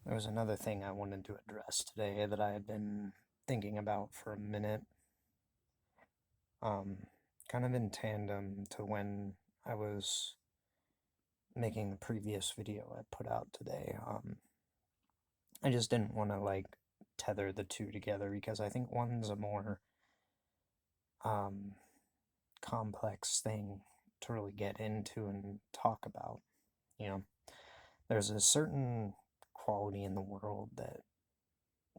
There was another thing I wanted to address today that I had been thinking about for a minute, um, kind of in tandem to when I was making the previous video I put out today. I just didn't want to tether the two together because I think one's a more um, complex thing to really get into and talk about. You know, there's a certain quality in the world that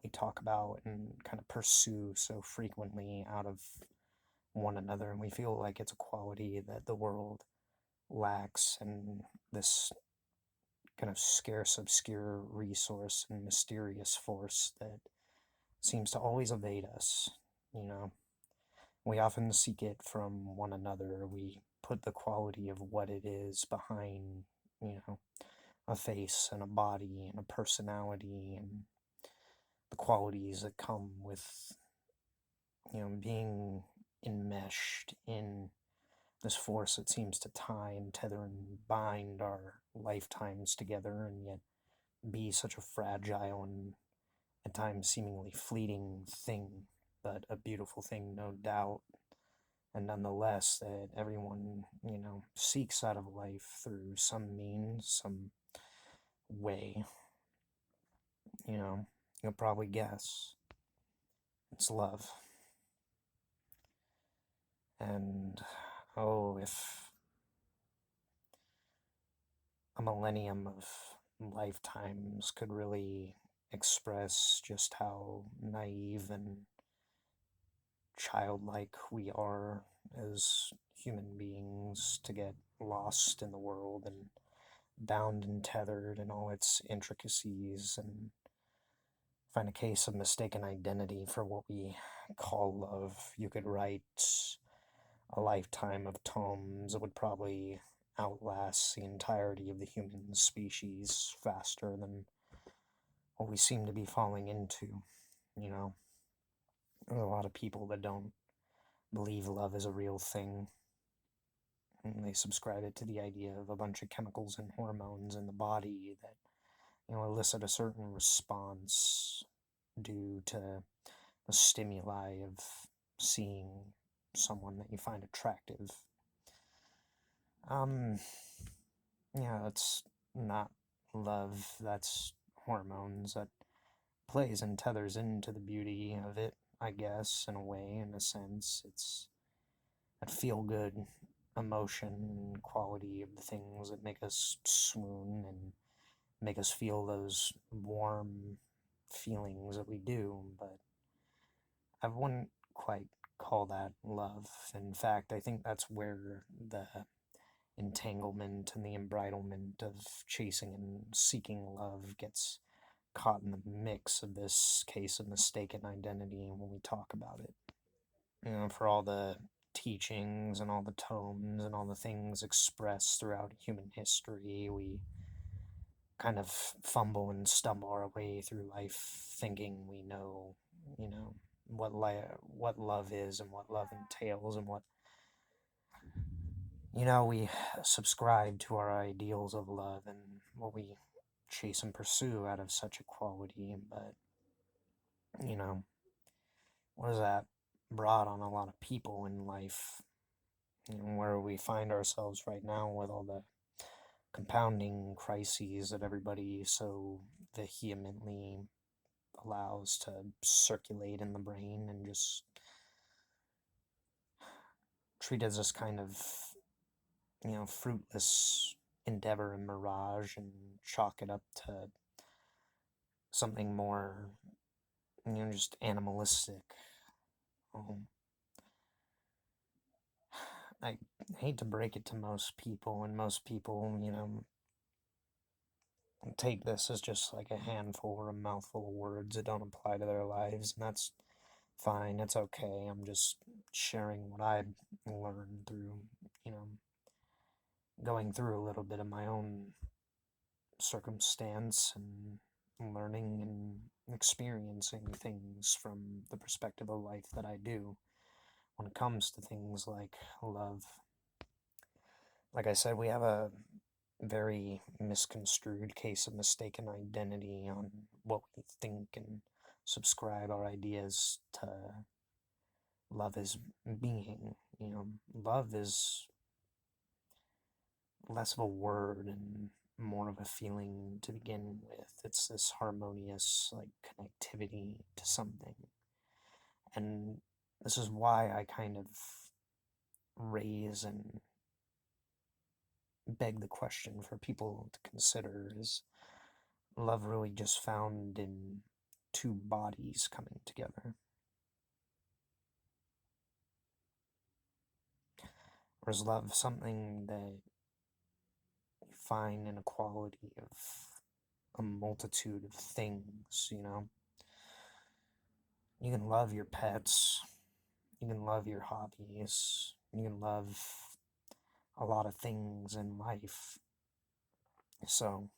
we talk about and kind of pursue so frequently out of one another, and we feel like it's a quality that the world lacks, and this kind of scarce, obscure resource and mysterious force that seems to always evade us. You know, we often seek it from one another. We put the quality of what it is behind, you know, a face and a body and a personality and the qualities that come with, being enmeshed in this force that seems to tie and tether and bind our lifetimes together, and yet be such a fragile and at times seemingly fleeting thing, but a beautiful thing, no doubt. And nonetheless, that everyone, seeks out of life through some means, some way. You know, you'll probably guess it's love. And oh, if a millennium of lifetimes could really express just how naive and childlike we are as human beings to get lost in the world and bound and tethered in all its intricacies and find a case of mistaken identity for what we call love. You could write a lifetime of tomes that would probably outlast the entirety of the human species faster than what we seem to be falling into. You know, there's a lot of people that don't believe love is a real thing, and they subscribe it to the idea of a bunch of chemicals and hormones in the body that, elicit a certain response due to the stimuli of seeing someone that you find attractive. Um, yeah, that's not love, that's hormones. That plays and tethers into the beauty of it, I guess, in a way, in a sense. It's that feel good emotion and quality of the things that make us swoon and make us feel those warm feelings that we do, but I wouldn't quite call that love. In fact, I think that's where the entanglement and the embridlement of chasing and seeking love gets caught in the mix of this case of mistaken identity when we talk about it. For all the teachings and all the tomes and all the things expressed throughout human history, we kind of fumble and stumble our way through life thinking we know, you know, what love is and what love entails and what, we subscribe to our ideals of love and what we chase and pursue out of such equality. But, you know, what has that brought on a lot of people in life? Where we find ourselves right now with all the compounding crises that everybody so vehemently allows to circulate in the brain and just treat as this kind of, fruitless endeavor and mirage and chalk it up to something more, just animalistic. Um, I hate to break it to most people, and most people, take this as just like a handful or a mouthful of words that don't apply to their lives, and that's fine. It's okay. I'm just sharing what I learned through, you know, going through a little bit of my own circumstance and learning and experiencing things from the perspective of life that I do when it comes to things like love. Like I said, we have a very misconstrued case of mistaken identity on what we think and subscribe our ideas to love as being. Love is less of a word and more of a feeling to begin with. It's this harmonious, like, connectivity to something. And this is why I kind of raise and beg the question for people to consider: is love really just found in two bodies coming together? Or is love something that you find in a quality of a multitude of things? You can love your pets, you can love your hobbies, you can love a lot of things in life. So,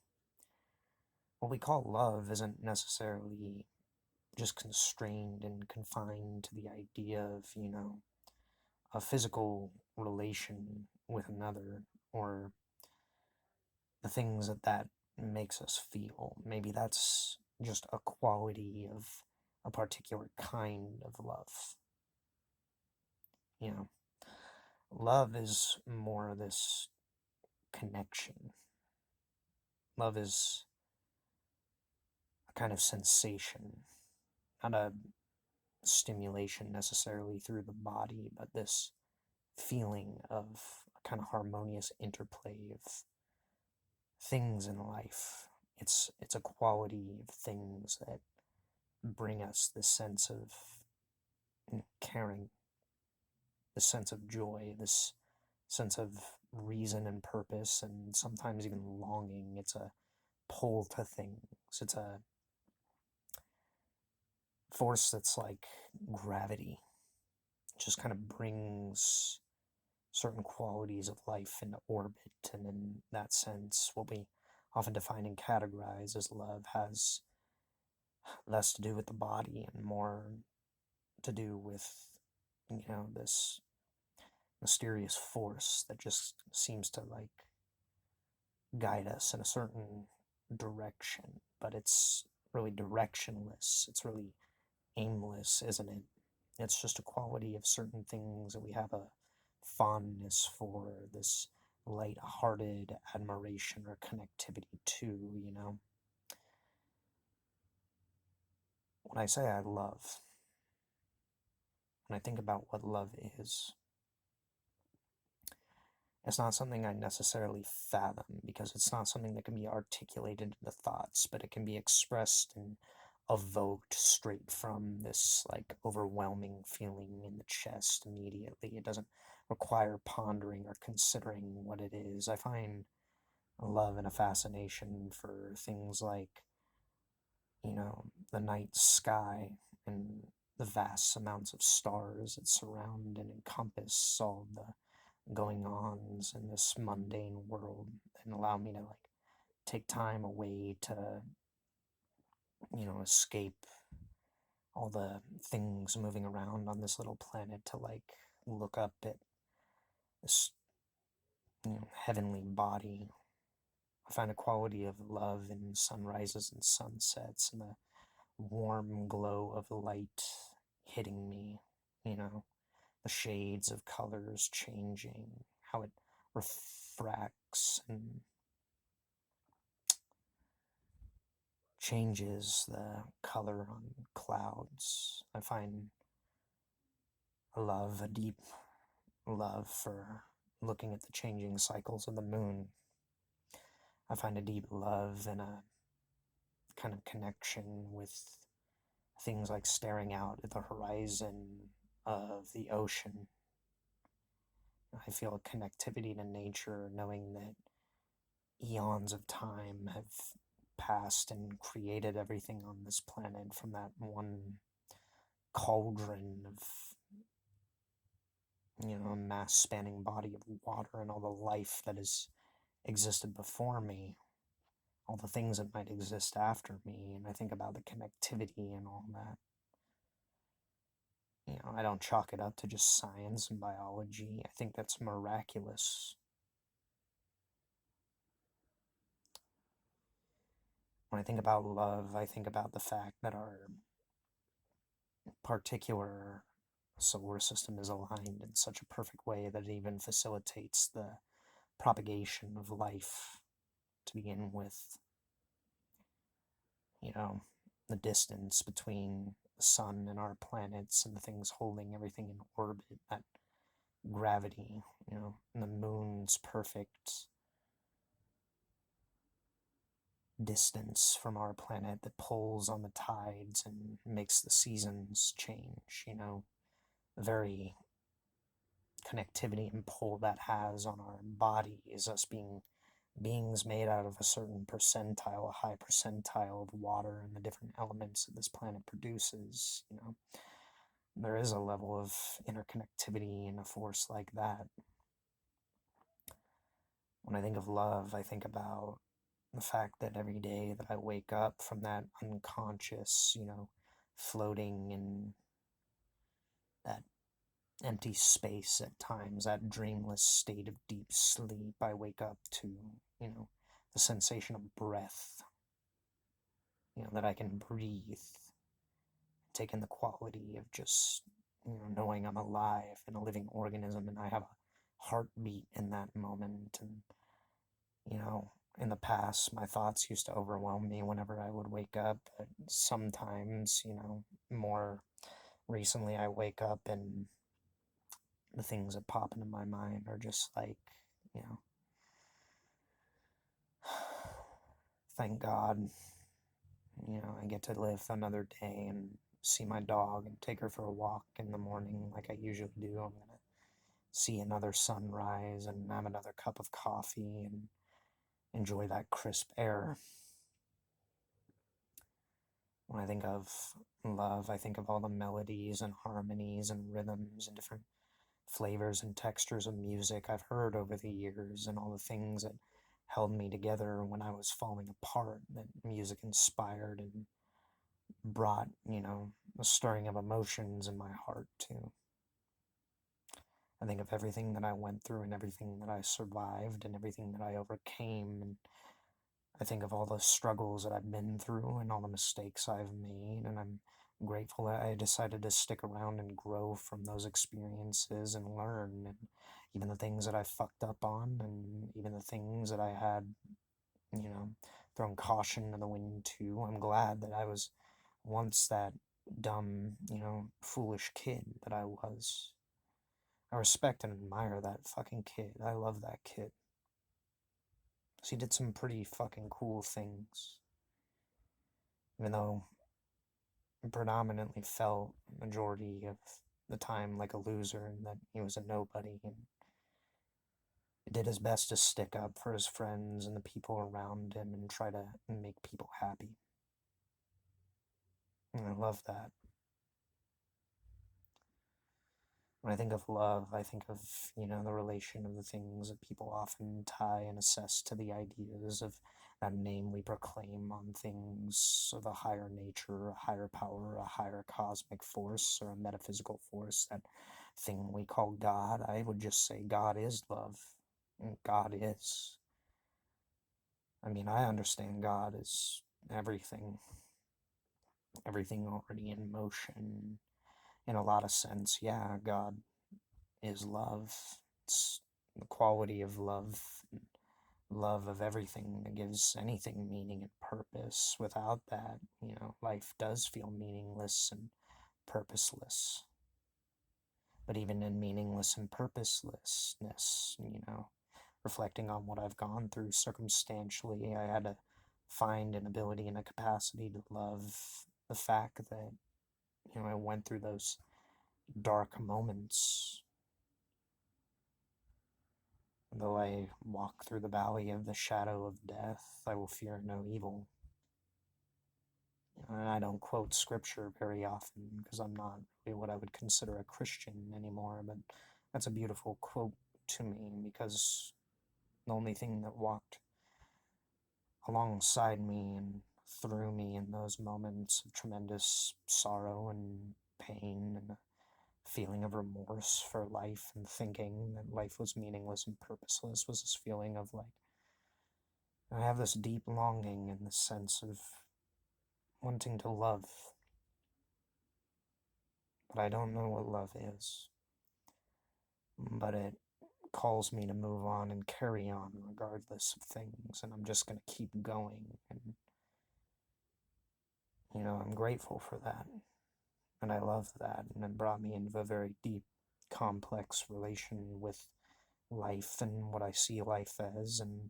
what we call love isn't necessarily just constrained and confined to the idea of a physical relation with another, or the things that makes us feel. Maybe that's just a quality of a particular kind of love. You know, love is more this connection. Love is a kind of sensation, not a stimulation necessarily through the body, but this feeling of a kind of harmonious interplay of things in life. It's a quality of things that bring us this sense of caring, this sense of joy, this sense of reason and purpose, and sometimes even longing. It's a pull to things. It's a force that's like gravity. It just kind of brings certain qualities of life into orbit, and in that sense, what we often define and categorize as love has less to do with the body and more to do with, this mysterious force that just seems to, like, guide us in a certain direction, but it's really directionless. It's really aimless, isn't it? It's just a quality of certain things that we have a fondness for, this light-hearted admiration or connectivity to. When I say I love, when I think about what love is, it's not something I necessarily fathom, because it's not something that can be articulated into thoughts, but it can be expressed and evoked straight from this, like, overwhelming feeling in the chest immediately. It doesn't require pondering or considering what it is. I find a love and a fascination for things like, the night sky and the vast amounts of stars that surround and encompass all the going ons in this mundane world, and allow me to, like, take time away to escape all the things moving around on this little planet, to, like, look up at this heavenly body. I find a quality of love in sunrises and sunsets, and the warm glow of light hitting me, you know the shades of colors changing, how it refracts and changes the color on clouds. I find a deep love for looking at the changing cycles of the moon. I find a deep love and a kind of connection with things like staring out at the horizon of the ocean. I feel a connectivity to nature, knowing that eons of time have passed and created everything on this planet from that one cauldron of, a mass spanning body of water, and all the life that has existed before me, all the things that might exist after me. And I think about the connectivity and all that. I don't chalk it up to just science and biology. I think that's miraculous. When I think about love, I think about the fact that our particular solar system is aligned in such a perfect way that it even facilitates the propagation of life to begin with. You know, the distance between the sun and our planets and the things holding everything in orbit, that gravity, and the moon's perfect distance from our planet that pulls on the tides and makes the seasons change, the very connectivity and pull that has on our body is us being beings made out of a certain percentile, a high percentile of water and the different elements that this planet produces. There is a level of interconnectivity in a force like that. When I think of love, I think about the fact that every day that I wake up from that unconscious, floating in that empty space at times, that dreamless state of deep sleep, I wake up to, the sensation of breath, that I can breathe, take in the quality of just, knowing I'm alive and a living organism and I have a heartbeat in that moment. And, in the past, my thoughts used to overwhelm me whenever I would wake up, but sometimes, more recently, I wake up and the things that pop into my mind are just like, you know, thank God, I get to live another day and see my dog and take her for a walk in the morning like I usually do. I'm gonna see another sunrise and have another cup of coffee and enjoy that crisp air. When I think of love, I think of all the melodies and harmonies and rhythms and different flavors and textures of music I've heard over the years and all the things that held me together when I was falling apart, that music inspired and brought, a stirring of emotions in my heart too. I think of everything that I went through and everything that I survived and everything that I overcame. And I think of all the struggles that I've been through and all the mistakes I've made. And I'm grateful that I decided to stick around and grow from those experiences and learn. And even the things that I fucked up on, and even the things that I had, you know, thrown caution to the wind too. I'm glad that I was once that dumb, foolish kid that I was. I respect and admire that fucking kid. I love that kid. He did some pretty fucking cool things. Even though he predominantly felt majority of the time like a loser and that he was a nobody, and he did his best to stick up for his friends and the people around him and try to make people happy. And I love that. When I think of love, I think of, the relation of the things that people often tie and assess to the ideas of that name we proclaim on things of a higher nature, a higher power, a higher cosmic force, or a metaphysical force, that thing we call God. I would just say God is love. God is. I mean, I understand God is everything, everything already in motion. In a lot of sense, yeah, God is love. It's the quality of love, love of everything that gives anything meaning and purpose. Without that, life does feel meaningless and purposeless. But even in meaningless and purposelessness, reflecting on what I've gone through circumstantially, I had to find an ability and a capacity to love the fact that, I went through those dark moments. Though I walk through the valley of the shadow of death, I will fear no evil. And I don't quote scripture very often because I'm not really what I would consider a Christian anymore, but that's a beautiful quote to me because the only thing that walked alongside me and through me in those moments of tremendous sorrow and pain and a feeling of remorse for life and thinking that life was meaningless and purposeless was this feeling of like I have this deep longing and this sense of wanting to love, but I don't know what love is. But it calls me to move on and carry on regardless of things, and I'm just going to keep going. And, I'm grateful for that, and I love that, and it brought me into a very deep, complex relation with life and what I see life as, and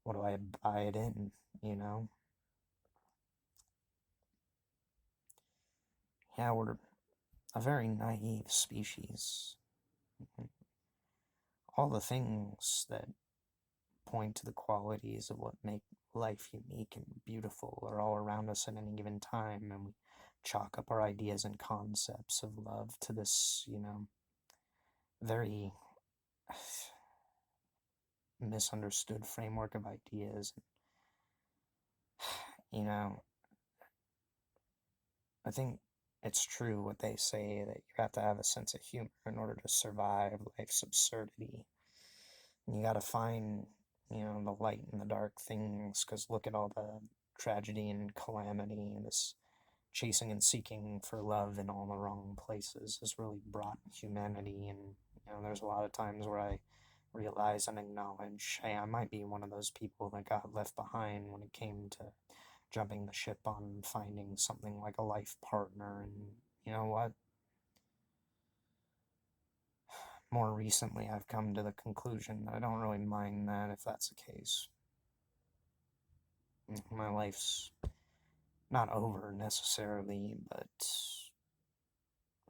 what do I abide in, you know? Yeah, we're a very naive species. All the things that point to the qualities of what make life unique and beautiful are all around us at any given time, and we chalk up our ideas and concepts of love to this, very misunderstood framework of ideas. You know, I think it's true what they say that you have to have a sense of humor in order to survive life's absurdity. And you gotta find, the light in the dark things, because look at all the tragedy and calamity and this chasing and seeking for love in all the wrong places has really brought humanity. And there's a lot of times where I realize and acknowledge, hey, I might be one of those people that got left behind when it came to jumping the ship on finding something like a life partner. And you know what, more recently I've come to the conclusion that I don't really mind that if that's the case. My life's not over necessarily, but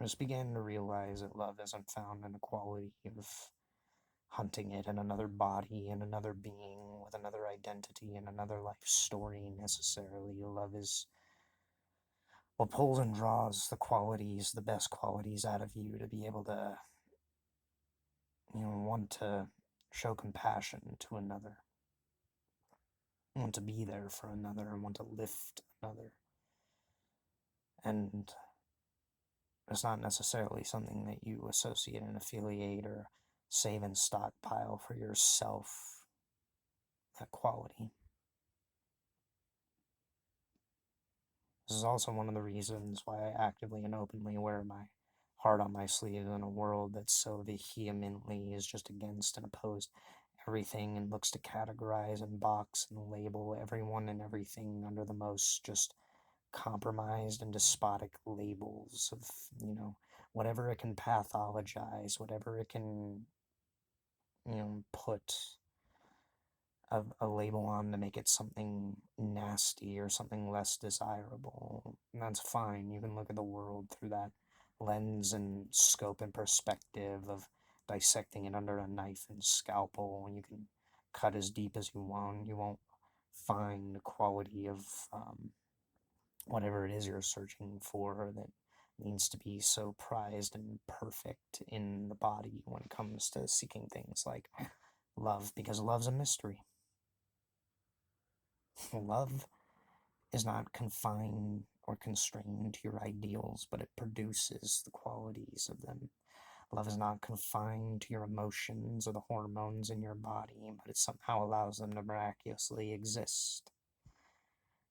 I just began to realize that love isn't found in a quality of hunting it in another body, in another being, with another identity, in another life story necessarily. Love is what pulls and draws the qualities, the best qualities out of you to be able to, want to show compassion to another, want to be there for another, and want to lift another. And it's not necessarily something that you associate and affiliate or save and stockpile for yourself, that quality. This is also one of the reasons why I actively and openly wear my heart on my sleeve in a world that so vehemently is just against and opposed everything and looks to categorize and box and label everyone and everything under the most just compromised and despotic labels of, whatever it can pathologize, whatever it can, put a label on to make it something nasty or something less desirable. And that's fine. You can look at the world through that lens and scope and perspective of dissecting it under a knife and scalpel. And you can cut as deep as you want. You won't find the quality of whatever it is you're searching for that needs to be so prized and perfect in the body when it comes to seeking things like love, because love's a mystery. Love is not confined or constrained to your ideals, but it produces the qualities of them. Love is not confined to your emotions or the hormones in your body, but it somehow allows them to miraculously exist.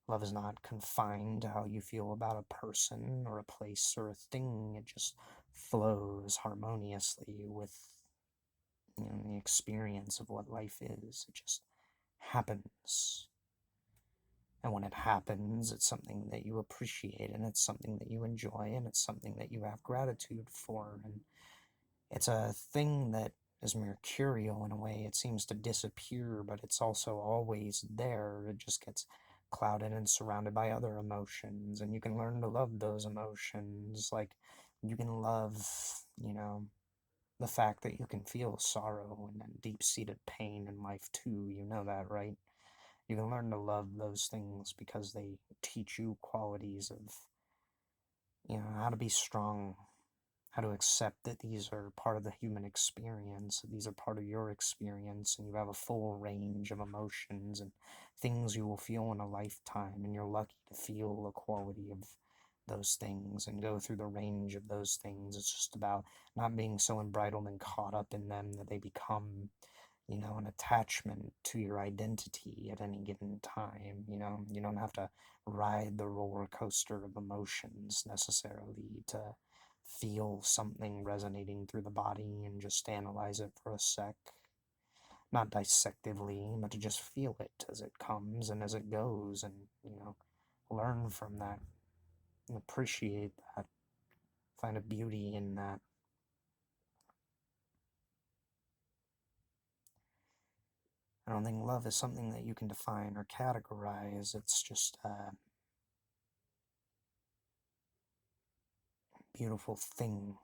Love is not confined to how you feel about a person or a place or a thing. It just flows harmoniously with the experience of what life is. It just happens. And when it happens, it's something that you appreciate, and it's something that you enjoy, and it's something that you have gratitude for. And it's a thing that is mercurial in a way. It seems to disappear, but it's also always there. It just gets clouded and surrounded by other emotions, and you can learn to love those emotions. Like, you can love, the fact that you can feel sorrow and deep-seated pain in life too. You know that, right? You can learn to love those things because they teach you qualities of, how to be strong, how to accept that these are part of the human experience, that these are part of your experience, and you have a full range of emotions and things you will feel in a lifetime, and you're lucky to feel the quality of those things and go through the range of those things. It's just about not being so embridled and caught up in them that they become an attachment to your identity at any given time. You don't have to ride the roller coaster of emotions necessarily to feel something resonating through the body and just analyze it for a sec. Not dissectively, but to just feel it as it comes and as it goes, and, learn from that, and appreciate that, find a beauty in that. I don't think love is something that you can define or categorize. It's just a beautiful thing.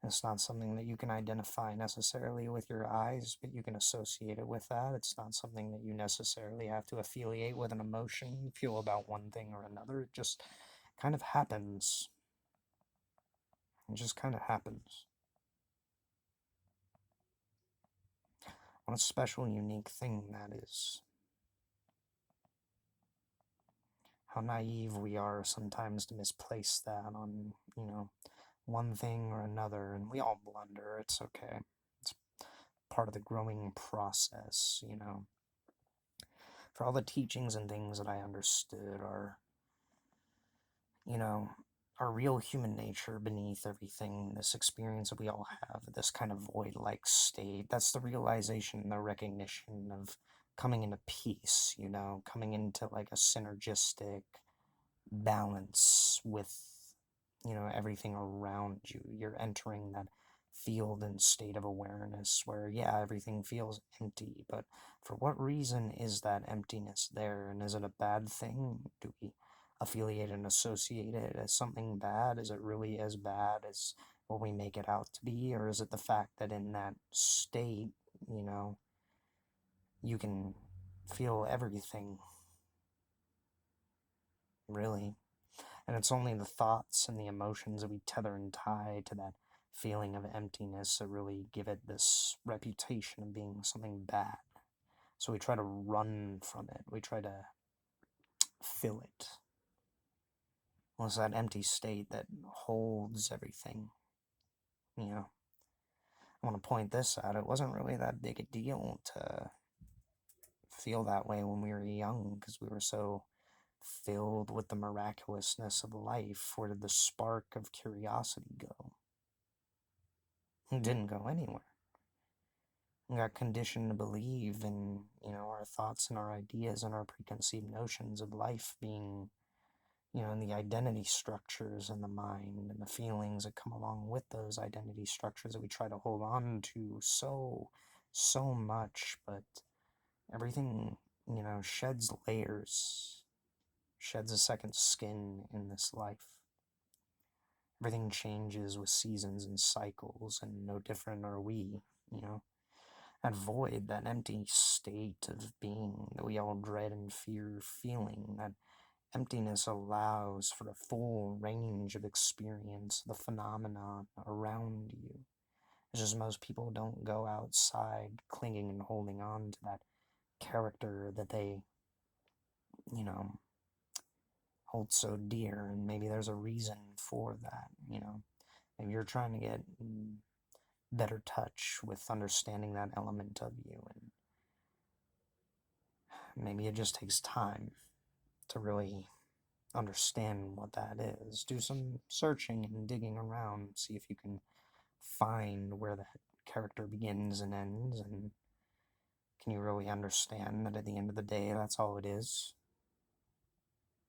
It's not something that you can identify necessarily with your eyes, but you can associate it with that. It's not something that you necessarily have to affiliate with an emotion, feel about one thing or another. It just kind of happens. It just kind of happens. What a special, unique thing that is. How naive we are sometimes to misplace that on, one thing or another, and we all blunder. It's okay. It's part of the growing process. For all the teachings and things that I understood you know, our real human nature beneath everything, this experience that we all have, this kind of void like state, that's the realization, the recognition of coming into peace, coming into like a synergistic balance with, everything around you. You're entering that field and state of awareness where, yeah, everything feels empty, but for what reason is that emptiness there? And is it a bad thing? Do we affiliate and associate it as something bad? Is it really as bad as what we make it out to be? Or is it the fact that in that state, you know, you can feel everything, really? And it's only the thoughts and the emotions that we tether and tie to that feeling of emptiness that really give it this reputation of being something bad. So we try to run from it. We try to fill it. Well, it's that empty state that holds everything. I want to point this out. It wasn't really that big a deal to feel that way when we were young because we were so filled with the miraculousness of life. Where did the spark of curiosity go? It didn't go anywhere. We got conditioned to believe in, our thoughts and our ideas and our preconceived notions of life being, and the identity structures in the mind and the feelings that come along with those identity structures that we try to hold on to so much. But everything, sheds layers, sheds a second skin in this life. Everything changes with seasons and cycles, and no different are we, that void, that empty state of being that we all dread and fear feeling. That emptiness allows for a full range of experience, the phenomenon around you. It's just most people don't go outside clinging and holding on to that character that they, you know, hold so dear. And maybe there's a reason for that. Maybe you're trying to get better touch with understanding that element of you, and maybe it just takes time to really understand what that is. Do some searching and digging around, see if you can find where that character begins and ends, and can you really understand that at the end of the day, that's all it is?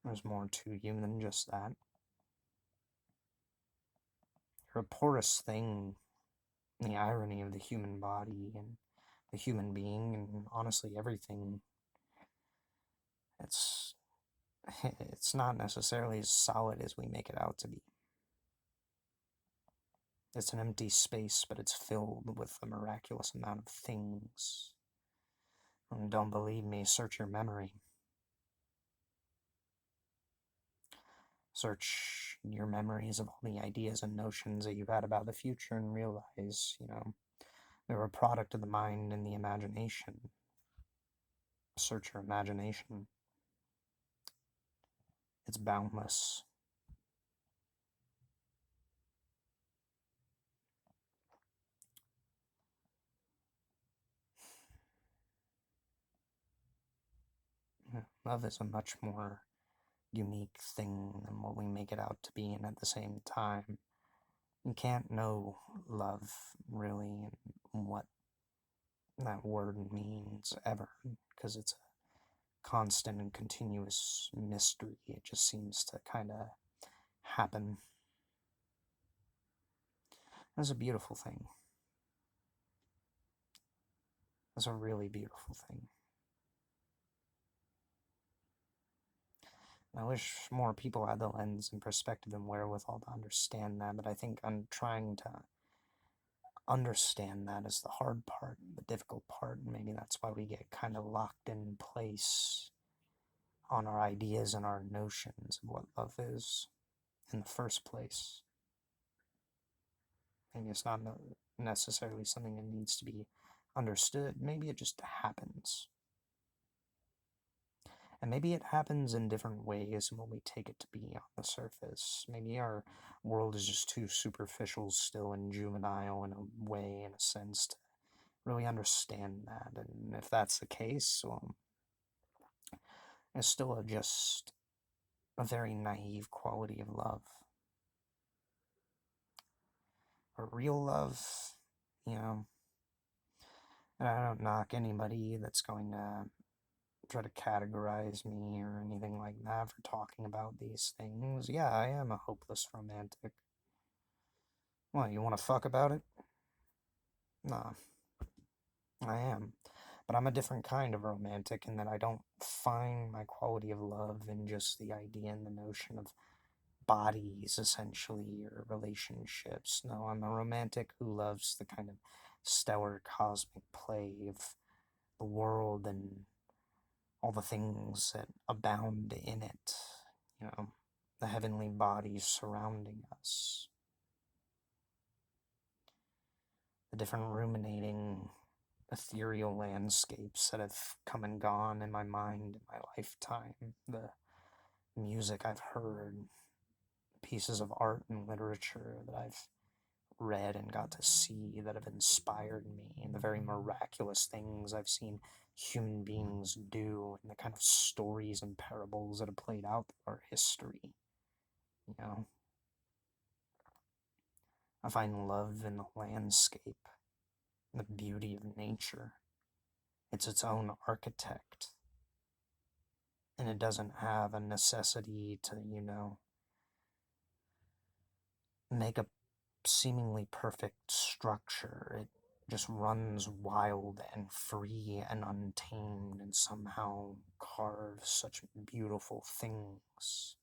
There's more to you than just that. You're a porous thing, the irony of the human body and the human being, and honestly everything. It's it's not necessarily as solid as we make it out to be. It's an empty space, but it's filled with a miraculous amount of things. And don't believe me, search your memory. Search your memories of all the ideas and notions that you've had about the future and realize, they're a product of the mind and the imagination. Search your imagination. It's boundless. love is a much more unique thing than what we make it out to be, and at the same time, you can't know love really and what that word means ever, because it's a constant and continuous mystery. It just seems to kind of happen. That's a beautiful thing. That's a really beautiful thing. I wish more people had the lens and perspective and wherewithal to understand that, but I think I'm trying to understand that is the hard part, the difficult part, and maybe that's why we get kind of locked in place on our ideas and our notions of what love is in the first place. Maybe it's not necessarily something that needs to be understood. Maybe it just happens. And maybe it happens in different ways than what we take it to be on the surface. Maybe our world is just too superficial still and juvenile in a way, in a sense, to really understand that. And if that's the case, well, it's still just a very naive quality of love. But real love, you know, and I don't knock anybody that's going to try to categorize me or anything like that for talking about these things. Yeah, I am a hopeless romantic. What, you want to fuck about it? Nah, I am. But I'm a different kind of romantic in that I don't find my quality of love in just the idea and the notion of bodies, essentially, or relationships. No, I'm a romantic who loves the kind of stellar cosmic play of the world and all the things that abound in it. You know, the heavenly bodies surrounding us, the different ruminating ethereal landscapes that have come and gone in my mind in my lifetime, the music I've heard, pieces of art and literature that I've read and got to see that have inspired me, and the very miraculous things I've seen human beings do, and the kind of stories and parables that have played out through our history. You know, I find love in the landscape, the beauty of nature. It's its own architect, and it doesn't have a necessity to, make a seemingly perfect structure. It just runs wild and free and untamed and somehow carves such beautiful things.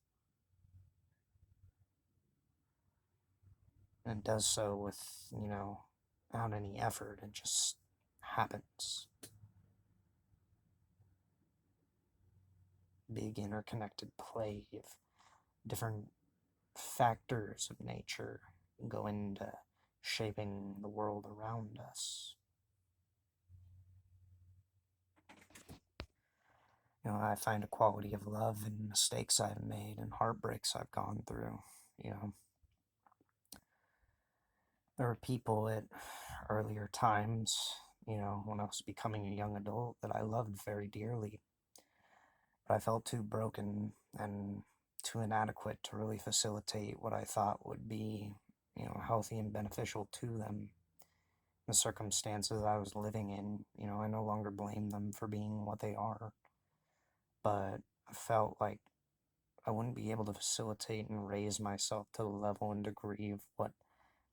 And it does so with, without any effort. It just happens. Big interconnected play of different factors of nature go into shaping the world around us. I find a quality of love in mistakes I've made and heartbreaks I've gone through. You know, there were people at earlier times, when I was becoming a young adult that I loved very dearly, but I felt too broken and too inadequate to really facilitate what I thought would be, healthy and beneficial to them. The circumstances I was living in, I no longer blame them for being what they are, but I felt like I wouldn't be able to facilitate and raise myself to the level and degree of what,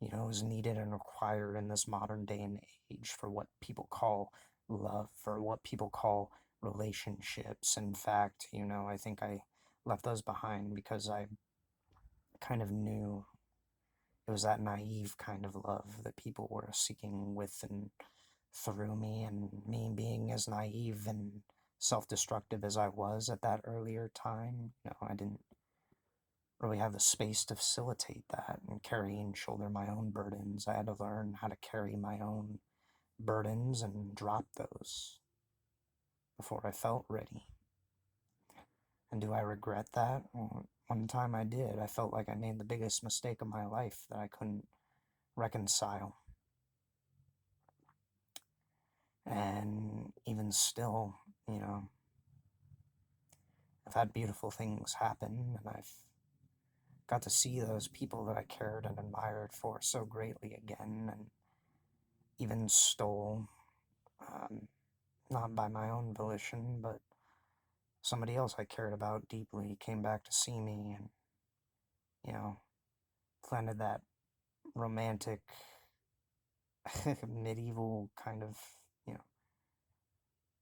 is needed and required in this modern day and age for what people call love, for what people call relationships. In fact, I think I left those behind because I kind of knew it was that naive kind of love that people were seeking with and through me, and me being as naive and self-destructive as I was at that earlier time, I didn't really have the space to facilitate that and carry and shoulder my own burdens. I had to learn how to carry my own burdens and drop those before I felt ready. And do I regret that? Well, one time I did. I felt like I made the biggest mistake of my life that I couldn't reconcile. And even still, I've had beautiful things happen, and I've got to see those people that I cared and admired for so greatly again, and even stole, um, not by my own volition, but somebody else I cared about deeply came back to see me and, you know, planted that romantic, medieval kind of, you know,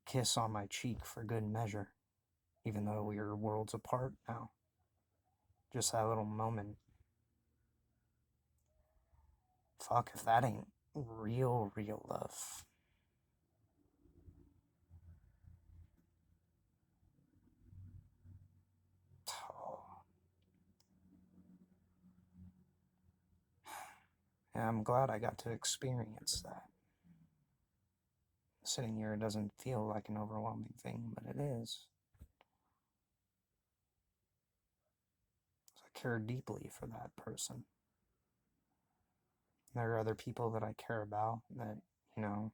kiss on my cheek for good measure, even though we are worlds apart now. Just that little moment. Fuck if that ain't real, real love. Oh, yeah, I'm glad I got to experience that. Sitting here doesn't feel like an overwhelming thing, but it is. I care deeply for that person. There are other people that I care about that, you know,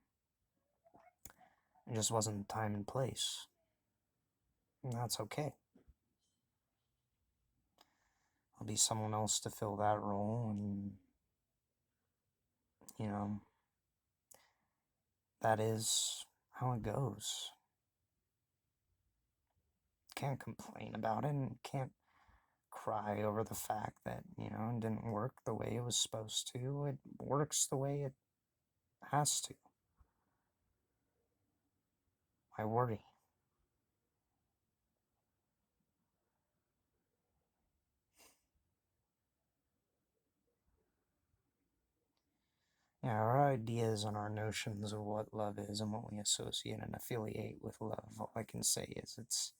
it just wasn't time and place. And that's okay. I'll be someone else to fill that role, and, you know, that is how it goes. Can't complain about it and can't cry over the fact that, you know, it didn't work the way it was supposed to. It works the way it has to. I worry. Yeah, our ideas and our notions of what love is and what we associate and affiliate with love, all I can say is it's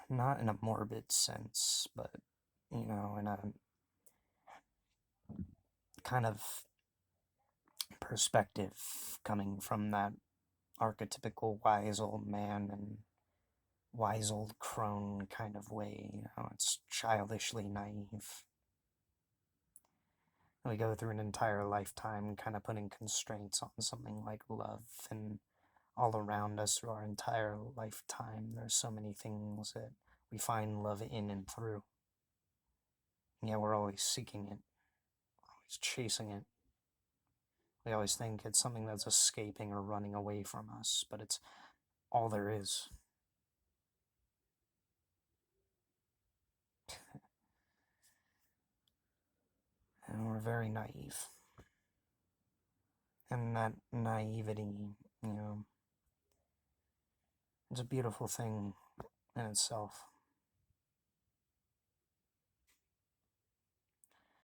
not in a morbid sense, but, you know, in a kind of perspective coming from that archetypical wise old man and wise old crone kind of way. You know, it's childishly naive. We go through an entire lifetime kind of putting constraints on something like love, and all around us through our entire lifetime, there's so many things that we find love in and through. And yet we're always seeking it, always chasing it. We always think it's something that's escaping or running away from us, but it's all there is. And we're very naive. And that naivety, you know, it's a beautiful thing in itself.